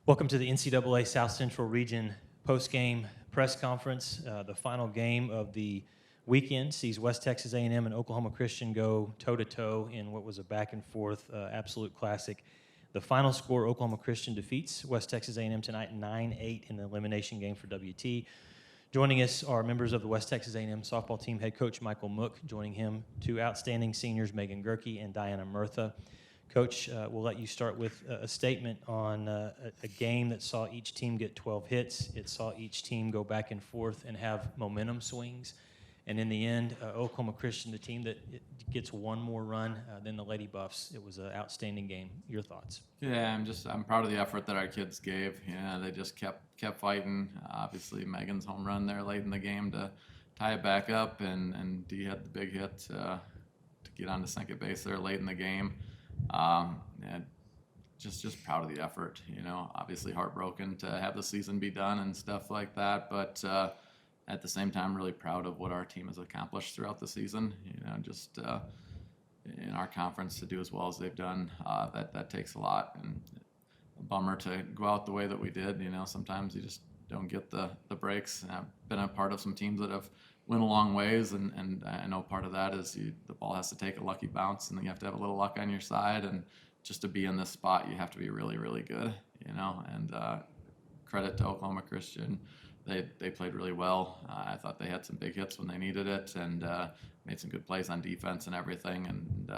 Welcome to the NCAA South Central Region postgame press conference. The final game of the weekend sees West Texas A&M and Oklahoma Christian go toe-to-toe in what was a back-and-forth absolute classic. The final score, Oklahoma Christian defeats West Texas A&M tonight 9-8 in the elimination game for WT. Joining us are members of the West Texas A&M softball team, head coach Michael Mook. Joining him, two outstanding seniors, Megan Guericke and Diana Murtha. Coach, we'll let you start with a statement on a game that saw each team get 12 hits. It saw each team go back and forth and have momentum swings. And in the end, Oklahoma Christian, the team that gets one more run than the Lady Buffs. It was an outstanding game. Your thoughts? Yeah, I'm proud of the effort that our kids gave. Yeah, they just kept fighting. Obviously, Megan's home run there late in the game to tie it back up, and Dee had the big hit to get on to second base there late in the game. And just proud of the effort. Obviously heartbroken to have the season be done and stuff like that, but at the same time, really proud of what our team has accomplished throughout the season. Just in our conference to do as well as they've done, that takes a lot. And a bummer to go out the way that we did. Sometimes you just don't get the breaks. And I've been a part of some teams that have went a long ways, and I know part of that is the ball has to take a lucky bounce, and then you have to have a little luck on your side. And just to be in this spot, you have to be really, really good. And credit to Oklahoma Christian. They played really well. I thought they had some big hits when they needed it, and made some good plays on defense and everything. And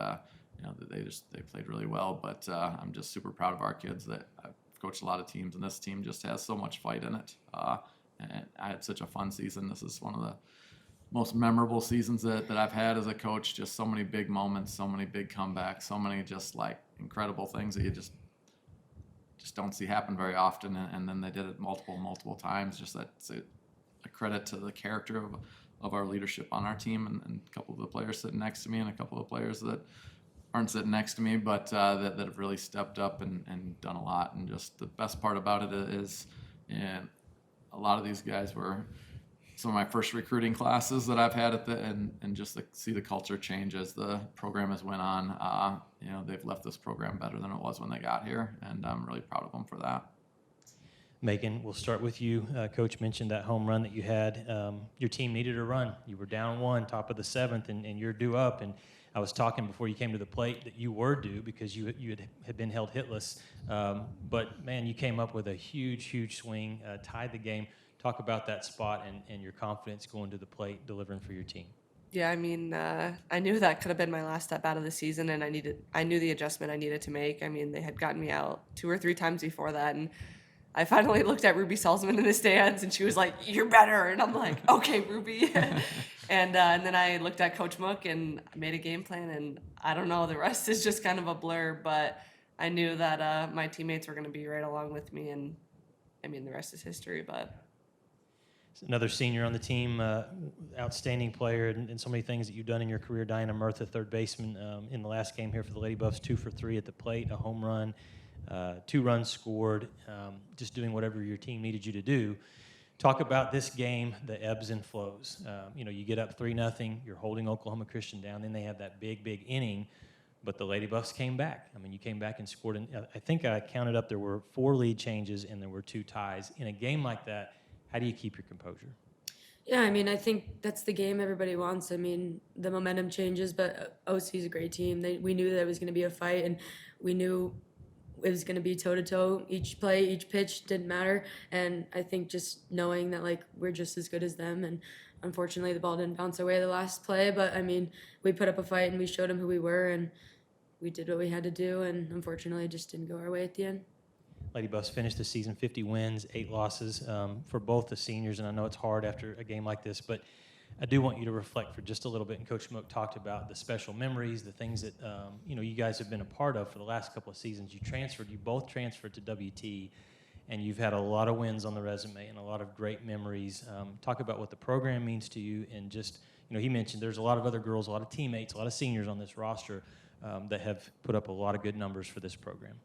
they played really well. But I'm just super proud of our kids. That I've coached a lot of teams, and this team just has so much fight in it. And I had such a fun season. This is one of the most memorable seasons that I've had as a coach. Just so many big moments, so many big comebacks, so many just like incredible things that you just don't see happen very often. And then they did it multiple times. Just that's a credit to the character of our leadership on our team, and a couple of the players sitting next to me, and a couple of players that aren't sitting next to me, but that have really stepped up and done a lot. And just the best part about it is, a lot of these guys were some of my first recruiting classes that I've had and just to see the culture change as the program has went on. They've left this program better than it was when they got here, and I'm really proud of them for that. Megan, we'll start with you. Coach mentioned that home run that you had. Your team needed a run. You were down one, top of the seventh, and you're due up. And I was talking before you came to the plate that you were due because you had been held hitless. But, man, you came up with a huge swing, tied the game. Talk about that spot and your confidence going to the plate, delivering for your team. Yeah, I knew that could have been my last step out of the season, and I knew the adjustment I needed to make. They had gotten me out 2 or 3 times before that, and I finally looked at Ruby Salzman in the stands, and she was like, "You're better," and I'm like, "Okay, Ruby." and then I looked at Coach Mook and made a game plan, and I don't know, the rest is just kind of a blur, but I knew that my teammates were going to be right along with me, and the rest is history, but. Another senior on the team, outstanding player, and so many things that you've done in your career. Diana Murtha, third baseman, in the last game here for the Lady Buffs, 2 for 3 at the plate, a home run, 2 runs scored, just doing whatever your team needed you to do. Talk about this game, the ebbs and flows. You get up 3-0, you're holding Oklahoma Christian down, then they have that big inning, but the Lady Buffs came back. You came back and scored, and I think I counted up there were 4 lead changes and there were 2 ties. In a game like that, how do you keep your composure? Yeah, I think that's the game everybody wants. The momentum changes, but OC is a great team. We knew that it was going to be a fight, and we knew it was going to be toe-to-toe. Each play, each pitch didn't matter, and I think just knowing that, we're just as good as them, and unfortunately the ball didn't bounce our way the last play, but, we put up a fight, and we showed them who we were, and we did what we had to do, and unfortunately it just didn't go our way at the end. Lady Buffs finished the season 50 wins, 8 losses for both the seniors, and I know it's hard after a game like this, but I do want you to reflect for just a little bit. And Coach Mook talked about the special memories, the things that you guys have been a part of for the last couple of seasons. You both transferred to WT, and you've had a lot of wins on the resume and a lot of great memories. Talk about what the program means to you, and just he mentioned there's a lot of other girls, a lot of teammates, a lot of seniors on this roster that have put up a lot of good numbers for this program.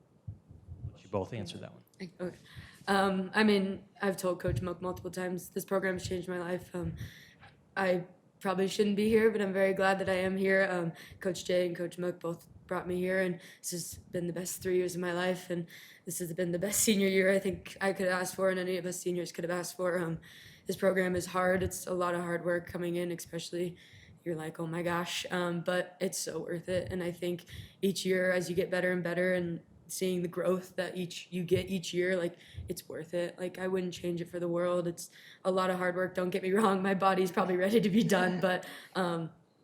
Both answer that one. Okay. I've told Coach Mook multiple times, this program's changed my life. I probably shouldn't be here, but I'm very glad that I am here. Coach Jay and Coach Mook both brought me here, and this has been the best 3 years of my life, and this has been the best senior year I think I could ask for, and any of us seniors could have asked for. This program is hard. It's a lot of hard work coming in, especially you're like, oh my gosh, but it's so worth it. And I think each year as you get better and better and seeing the growth that you get each year, like it's worth it. Like I wouldn't change it for the world. It's a lot of hard work. Don't get me wrong. My body's probably ready to be done, but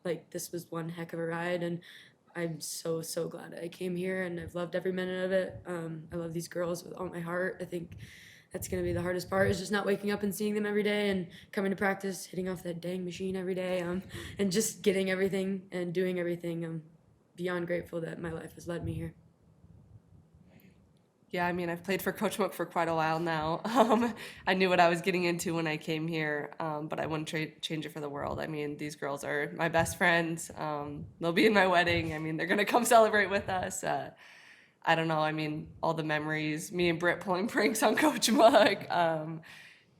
like this was one heck of a ride, and I'm so glad I came here, and I've loved every minute of it. I love these girls with all my heart. I think that's going to be the hardest part, is just not waking up and seeing them every day and coming to practice, hitting off that dang machine every day, and just getting everything and doing everything. I'm beyond grateful that my life has led me here. Yeah, I mean, I've played for Coach Mook for quite a while now. I knew what I was getting into when I came here, but I wouldn't change it for the world. I mean, these girls are my best friends. They'll be in my wedding. I mean, they're going to come celebrate with us. I don't know. I mean, all the memories, me and Britt pulling pranks on Coach Mook,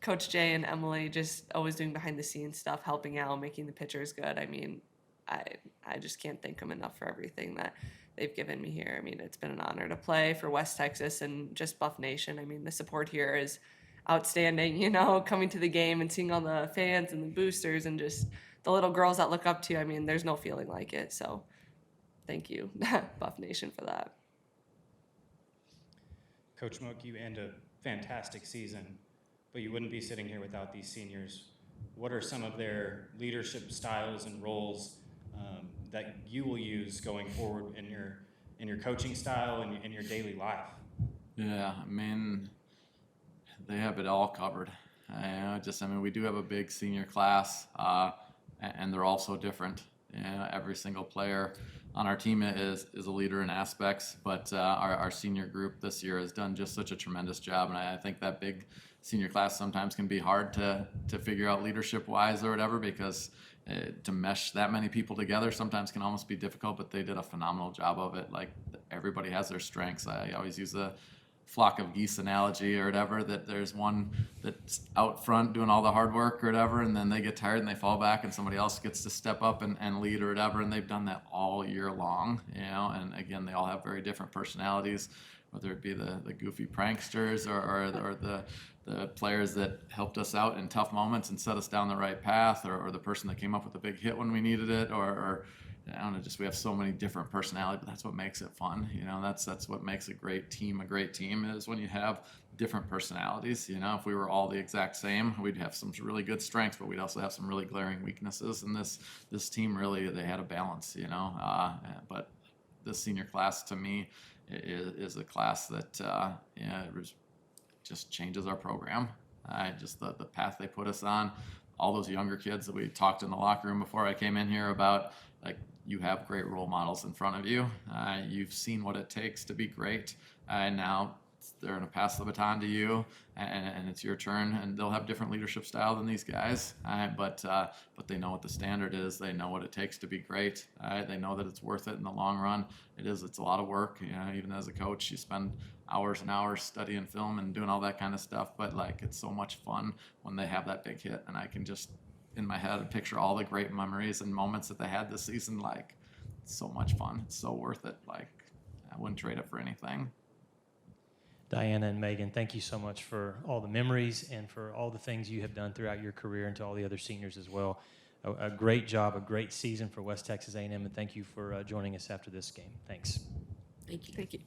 Coach Jay and Emily just always doing behind the scenes stuff, helping out, making the pitchers good. I mean, I just can't thank them enough for everything that they've given me here. I mean, it's been an honor to play for West Texas and just Buff Nation. I mean, the support here is outstanding, you know, coming to the game and seeing all the fans and the boosters and just the little girls that look up to you. I mean, there's no feeling like it. So thank you, Buff Nation, for that. Coach Mook, you end a fantastic season, but you wouldn't be sitting here without these seniors. What are some of their leadership styles and roles that you will use going forward in your coaching style and in your daily life? Yeah, I mean, they have it all covered. I mean, we do have a big senior class, and they're all so different. You know, every single player on our team is a leader in aspects, but our senior group this year has done just such a tremendous job, and I think that big senior class sometimes can be hard to figure out leadership-wise or whatever, because to mesh that many people together sometimes can almost be difficult, but they did a phenomenal job of it. Like, everybody has their strengths. I always use the flock of geese analogy or whatever, that there's one that's out front doing all the hard work or whatever, and then they get tired and they fall back and somebody else gets to step up and lead or whatever, and they've done that all year long, you know. And again, they all have very different personalities, whether it be the goofy pranksters or the players that helped us out in tough moments and set us down the right path, or the person that came up with a big hit when we needed it, or I don't know, just we have so many different personalities, but that's what makes it fun. You know, that's what makes a great team is when you have different personalities. You know, if we were all the exact same, we'd have some really good strengths, but we'd also have some really glaring weaknesses. And this team really, they had a balance, you know. But this senior class, to me, is a class that it just changes our program. Just the path they put us on. All those younger kids that we talked in the locker room before I came in here about, like, you have great role models in front of you. You've seen what it takes to be great. And now they're going to pass the baton to you, and it's your turn. And they'll have different leadership style than these guys, but they know what the standard is. They know what it takes to be great. They know that it's worth it in the long run. It's a lot of work. You know, even as a coach, you spend hours and hours studying film and doing all that kind of stuff. But like, it's so much fun when they have that big hit, and I can just in my head picture all the great memories and moments that they had this season. Like, it's so much fun. It's so worth it. Like, I wouldn't trade it for anything. Diana and Megan, thank you so much for all the memories and for all the things you have done throughout your career, and to all the other seniors as well. A great job, a great season for West Texas A&M, and thank you for joining us after this game. Thanks. Thank you. Thank you.